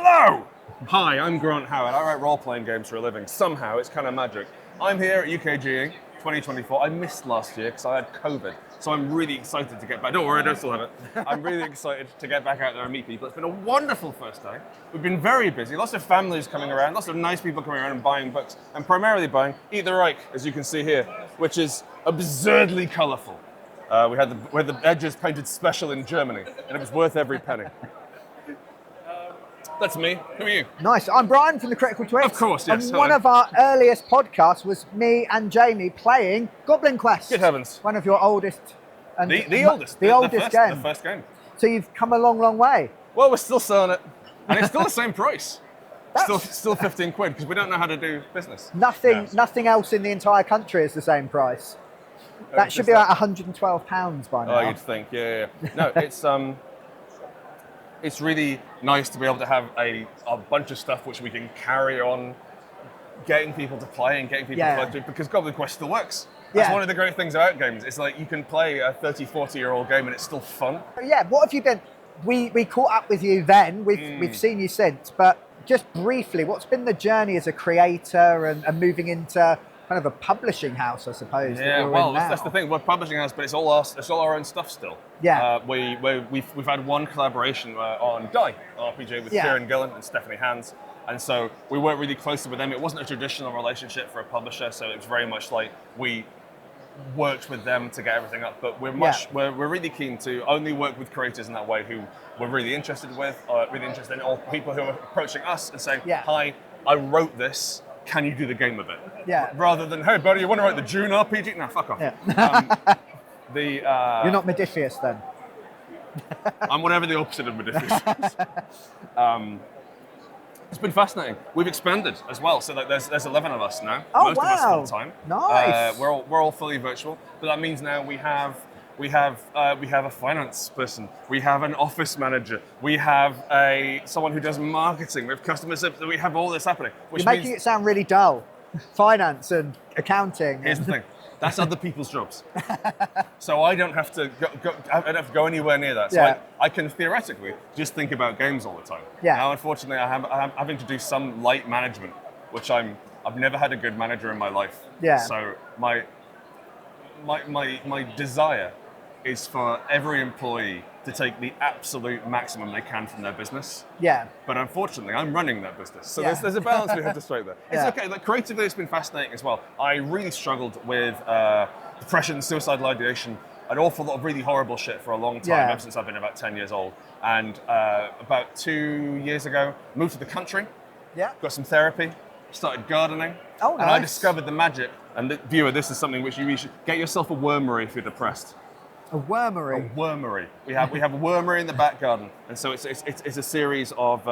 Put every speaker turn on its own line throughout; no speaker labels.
Hello! Hi, I'm Grant Howitt. I write role-playing games for a living. Somehow, it's kind of magic. I'm here at UKGing 2024. I missed last year because I had COVID. So I'm really excited to get back. Don't worry, I don't still have it. I'm really excited to get back out there and meet people. It's been a wonderful first day. We've been very busy. Lots of families coming around, lots of nice people coming around and buying books, and primarily buying Eat the Reich, as you can see here, which is absurdly colourful. We had the edges painted special in Germany, and it was worth every penny. That's me. Who are you?
Nice. I'm Brian from the Critical Twitch.
Of course, yes.
And one of our earliest podcasts was me and Jamie playing Goblin Quest.
Good heavens.
One of your oldest. And
the oldest.
The oldest game.
The first game.
So you've come a long, long way.
Well, we're still selling it. And it's still the same price. Still 15 quid, because we don't know how to do business.
Nothing else in the entire country is the same price. That should be like £112 by now.
Oh, you'd think, yeah. No, it's really nice to be able to have a bunch of stuff which we can carry on getting people to play and getting people to play through, because Goblin Quest still works. That's one of the great things about games. It's like you can play a 30, 40-year-old game and it's still fun.
Yeah, what have you been... We caught up with you then, we've seen you since, but just briefly, what's been the journey as a creator and moving into kind of a publishing house, I suppose?
Yeah, well, that's the thing. We're a publishing house, but it's all our own stuff still.
Yeah.
We've had one collaboration on Die RPG with Kieran Gillen and Stephanie Hans, and so we worked really closely with them. It wasn't a traditional relationship for a publisher, so it was very much like we worked with them to get everything up. But we're really keen to only work with creators in that way who we're really interested in, or people who are approaching us and saying, "Hi, I wrote this. Can you do the game of it?"
Yeah.
Rather than, "Hey, buddy, you want to write the June RPG?" No, fuck off.
Yeah. You're not Modiphius then.
I'm whatever the opposite of Modiphius is. It's been fascinating. We've expanded as well, so that there's 11 of us now.
Oh,
Most of us full time.
Nice.
We're all fully virtual, but that means now we have a finance person, we have an office manager, we have someone who does marketing, we have customer service, we have all this happening.
You're making it sound really dull. Finance and accounting.
Here's the thing, that's other people's jobs. So I don't have to go anywhere near that. So I can theoretically just think about games all the time.
Yeah.
Now, unfortunately, I'm having to do some light management, which I've never had a good manager in my life.
Yeah.
So my desire is for every employee to take the absolute maximum they can from their business.
Yeah.
But unfortunately, I'm running that business. So there's a balance we have to strike there. It's okay. Like, creatively, it's been fascinating as well. I really struggled with depression, suicidal ideation, an awful lot of really horrible shit for a long time, ever since I've been about 10 years old. And about 2 years ago, moved to the country, got some therapy, started gardening.
Oh, nice.
And I discovered the magic. And viewer, this is something which you should get yourself a wormery if you're depressed.
A wormery.
A wormery. We have a wormery in the back garden, and so it's a series of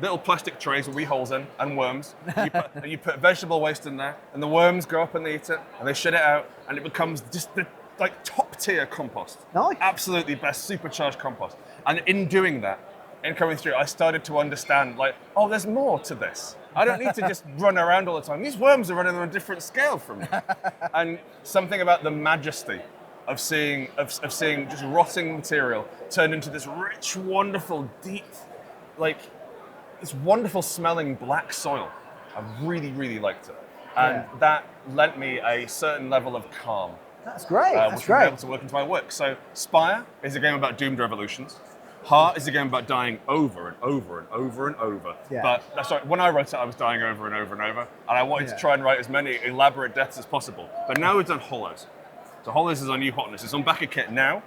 little plastic trays with wee holes in and worms. And you put vegetable waste in there, and the worms grow up and they eat it, and they shit it out, and it becomes just the top tier compost.
Nice.
Absolutely best supercharged compost. And in doing that, in coming through, I started to understand oh, there's more to this. I don't need to just run around all the time. These worms are running on a different scale from me. And something about the majesty of seeing just rotting material turned into this rich, wonderful, deep, this wonderful smelling black soil. I really, really liked it. And that lent me a certain level of calm.
That's great.
Which I'll be able to work into my work. So Spire is a game about doomed revolutions. Heart is a game about dying over and over and over and over.
Yeah.
But that's right, when I wrote it, I was dying over and over and over. And I wanted to try and write as many elaborate deaths as possible. But now we've done Hollows. So Hollows is our new hotness. It's on back of kit now,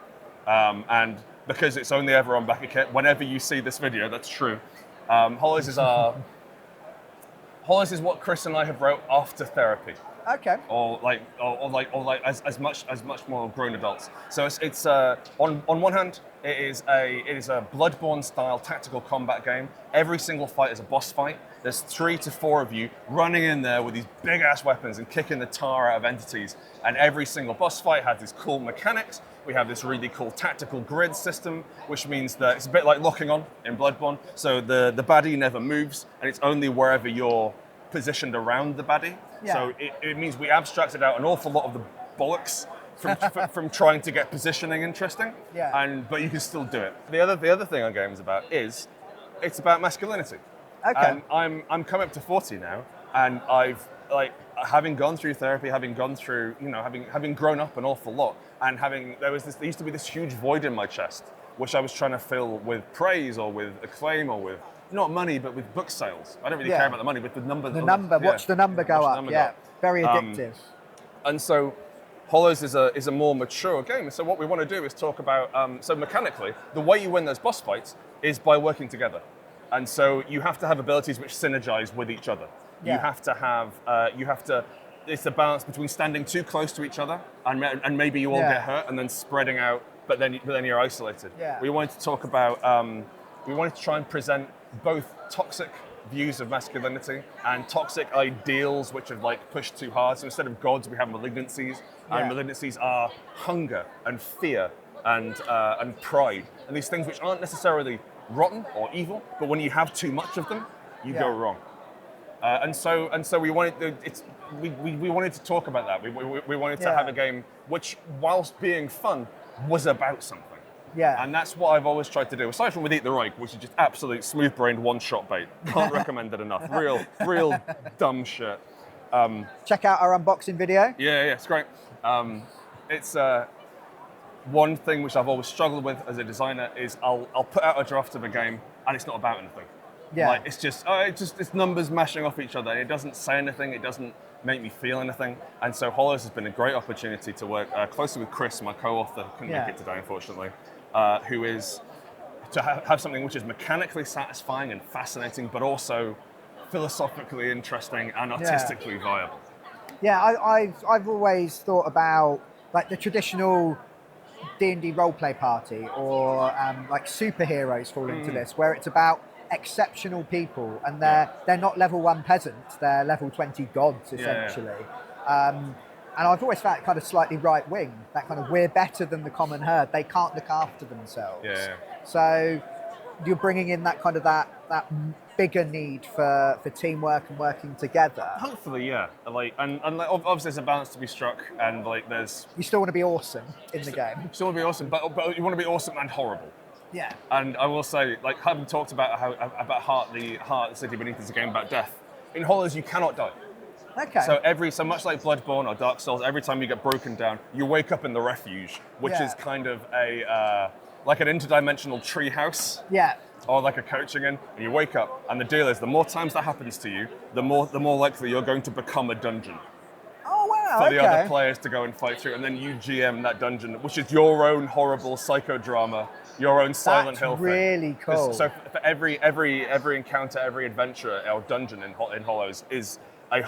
and because it's only ever on back of kit, whenever you see this video, that's true. Hollows is what Chris and I have wrote after therapy.
Okay.
Or as much more grown adults. So it's on one hand, it is a Bloodborne style tactical combat game. Every single fight is a boss fight. There's 3 to 4 of you running in there with these big ass weapons and kicking the tar out of entities. And every single boss fight has these cool mechanics. We have this really cool tactical grid system, which means that it's a bit like locking on in Bloodborne. So the baddie never moves, and it's only wherever you're positioned around the baddie.
Yeah.
So it means we abstracted out an awful lot of the bollocks from trying to get positioning interesting.
Yeah.
But you can still do it. The other thing our game is about is it's about masculinity.
Okay.
And I'm coming up to 40 now, and I've like having gone through therapy, having gone through, having grown up an awful lot, and there used to be this huge void in my chest, which I was trying to fill with praise or with acclaim or with not money, but with book sales. I don't really care about the money, but the number.
Watch the number go up. Very addictive.
And so Hollows is a more mature game. And so what we want to do is talk about, so mechanically, the way you win those boss fights is by working together. And so you have to have abilities which synergize with each other.
Yeah.
It's a balance between standing too close to each other and maybe you all get hurt, and then spreading out, but then you're isolated.
Yeah.
We wanted to talk about, we wanted to try and present both toxic views of masculinity and toxic ideals which have like pushed too hard. So instead of gods, we have malignancies, and malignancies are hunger and fear and pride, and these things which aren't necessarily rotten or evil, but when you have too much of them, you go wrong. And so we wanted we wanted to talk about that. We wanted to have a game which, whilst being fun, was about something.
Yeah.
And that's what I've always tried to do. Aside from with Eat the Reich, which is just absolute smooth-brained one-shot bait. Can't recommend it enough. Real dumb shit.
Check out our unboxing video.
Yeah, it's great. It's one thing which I've always struggled with as a designer is I'll put out a draft of a game and it's not about anything.
Yeah.
Like it's numbers mashing off each other. It doesn't say anything. It doesn't make me feel anything. And so Hollows has been a great opportunity to work closely with Chris, my co-author, who couldn't make it today, unfortunately, who is to have something which is mechanically satisfying and fascinating, but also philosophically interesting and artistically viable.
Yeah, I've always thought about like the traditional D&D roleplay party, or like superheroes fall into this, where it's about exceptional people, and they're not level 1 peasants, they're level 20 gods essentially. And I've always felt kind of slightly right wing, that kind of we're better than the common herd, they can't look after themselves. So you're bringing in that kind of that bigger need for teamwork and working together.
Hopefully, yeah. And obviously there's a balance to be struck, and
you still want to be awesome in the game.
You still want to be awesome, but you want to be awesome and horrible.
Yeah.
And I will say, like, having talked about Heart, the City Beneath is a game about death. In Hollows, you cannot die.
Okay.
So much like Bloodborne or Dark Souls, every time you get broken down, you wake up in the refuge, which is kind of like an interdimensional treehouse.
Yeah.
Or like a coaching in, and you wake up, and the deal is the more times that happens to you, the more likely you're going to become a dungeon.
Oh wow!
For the other players to go and fight through, and then you GM that dungeon, which is your own horrible psychodrama, your own Silent Hill thing.
Really cool.
So for every encounter, every adventure or dungeon in Hollows is a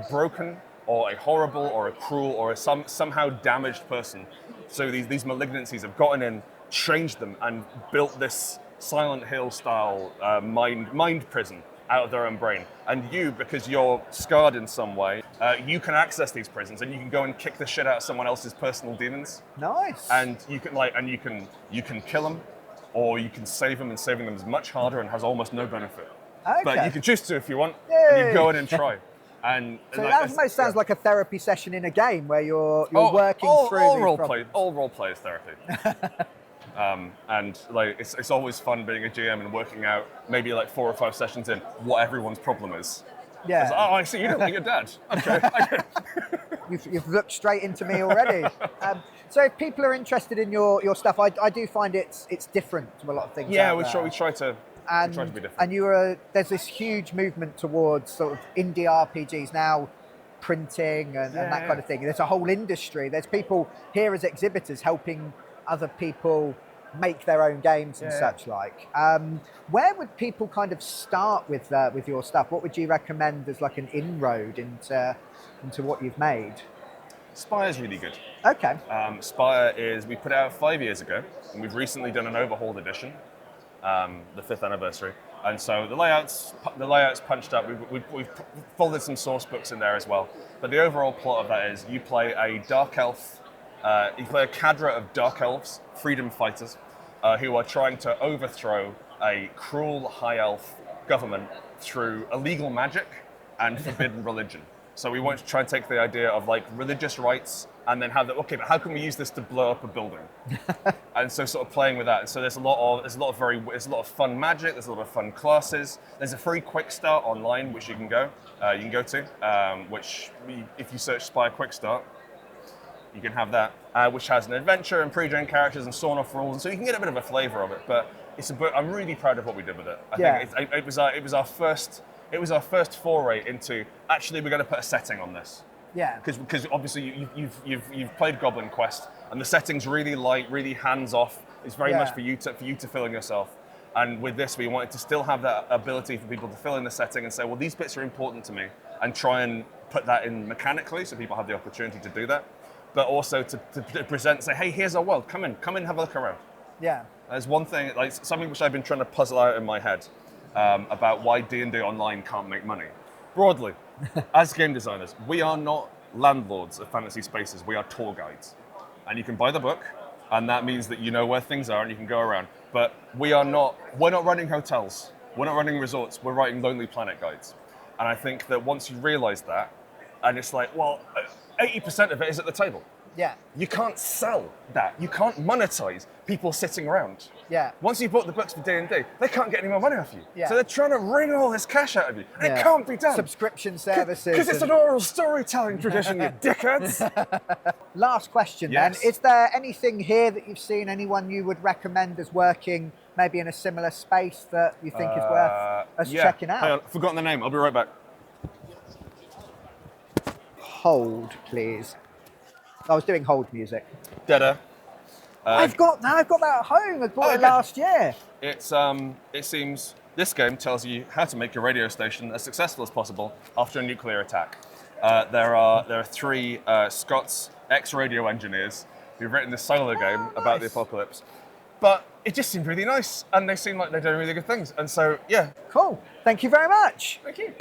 broken or a horrible or a cruel or a somehow damaged person. So these malignancies have gotten in, changed them, and built this Silent Hill style mind prison out of their own brain. And you, because you're scarred in some way, you can access these prisons, and you can go and kick the shit out of someone else's personal demons.
Nice.
And you can kill them, or you can save them, and saving them is much harder and has almost no benefit.
Okay.
But you can choose to if you want.
Yay.
And you go in and try. And
so that almost sounds like a therapy session in a game where you're working through
all
these
role
problems.
All role play is therapy. And like it's always fun being a GM and working out maybe like 4 or 5 sessions in what everyone's problem is.
Yeah.
It's like, oh, I see. You don't think you're dead. Okay.
You've looked straight into me already. So if people are interested in your stuff, I do find it's different to a lot of things.
Yeah,
out
we
there.
try to be different.
And there's this huge movement towards sort of indie RPGs now, printing and that kind of thing. There's a whole industry. There's people here as exhibitors helping other people make their own games and such like. Where would people kind of start with your stuff? What would you recommend as like an inroad into what you've made?
Spire's really good.
Okay.
Spire we put it out 5 years ago, and we've recently done an overhauled edition, the 5th anniversary. And so the layout's punched up. We've folded some source books in there as well. But the overall plot of that is you play a dark elf. You play a cadre of dark elves, freedom fighters, who are trying to overthrow a cruel high elf government through illegal magic and forbidden religion. So we wanted to try and take the idea of like religious rites and then have that. Okay, but how can we use this to blow up a building? And so sort of playing with that. And so there's a lot of fun magic. There's a lot of fun classes. There's a free quick start online which you can go to. If you search Spire Quick Start, you can have that, which has an adventure and pre-gen characters and sawn-off rules, and so you can get a bit of a flavour of it. But I'm really proud of what we did with it. I think it was our first foray into actually we're going to put a setting on this.
Yeah.
Because obviously you've played Goblin Quest, and the setting's really light, really hands off. It's very much for you to fill in yourself. And with this, we wanted to still have that ability for people to fill in the setting and say, well, these bits are important to me, and try and put that in mechanically so people have the opportunity to do that. But also to present, say, hey, here's our world. Come in, have a look around.
Yeah.
There's one thing, like something which I've been trying to puzzle out in my head about why D&D Online can't make money. Broadly, as game designers, we are not landlords of fantasy spaces. We are tour guides, and you can buy the book, and that means that you know where things are and you can go around. But we're not running hotels. We're not running resorts. We're writing Lonely Planet guides. And I think that once you realise that, and it's like, well, 80% of it is at the table.
Yeah.
You can't sell that. You can't monetize people sitting around.
Yeah.
Once you've bought the books for D&D, they can't get any more money off you.
Yeah.
So they're trying to wring all this cash out of you. And it can't be done.
Subscription services.
Because it's an oral storytelling tradition, you dickheads.
Last question then. Is there anything here that you've seen, anyone you would recommend as working maybe in a similar space that you think is worth us checking out?
Hang on, I've forgotten the name. I'll be right back.
Hold, please. I was doing hold music.
Deda.
I've got that at home. I bought it last year.
It seems this game tells you how to make your radio station as successful as possible after a nuclear attack. There are 3 Scots ex-radio engineers who've written this solo game about the apocalypse. But it just seemed really nice, and they seem like they're doing really good things. And so, yeah.
Cool. Thank you very much.
Thank you.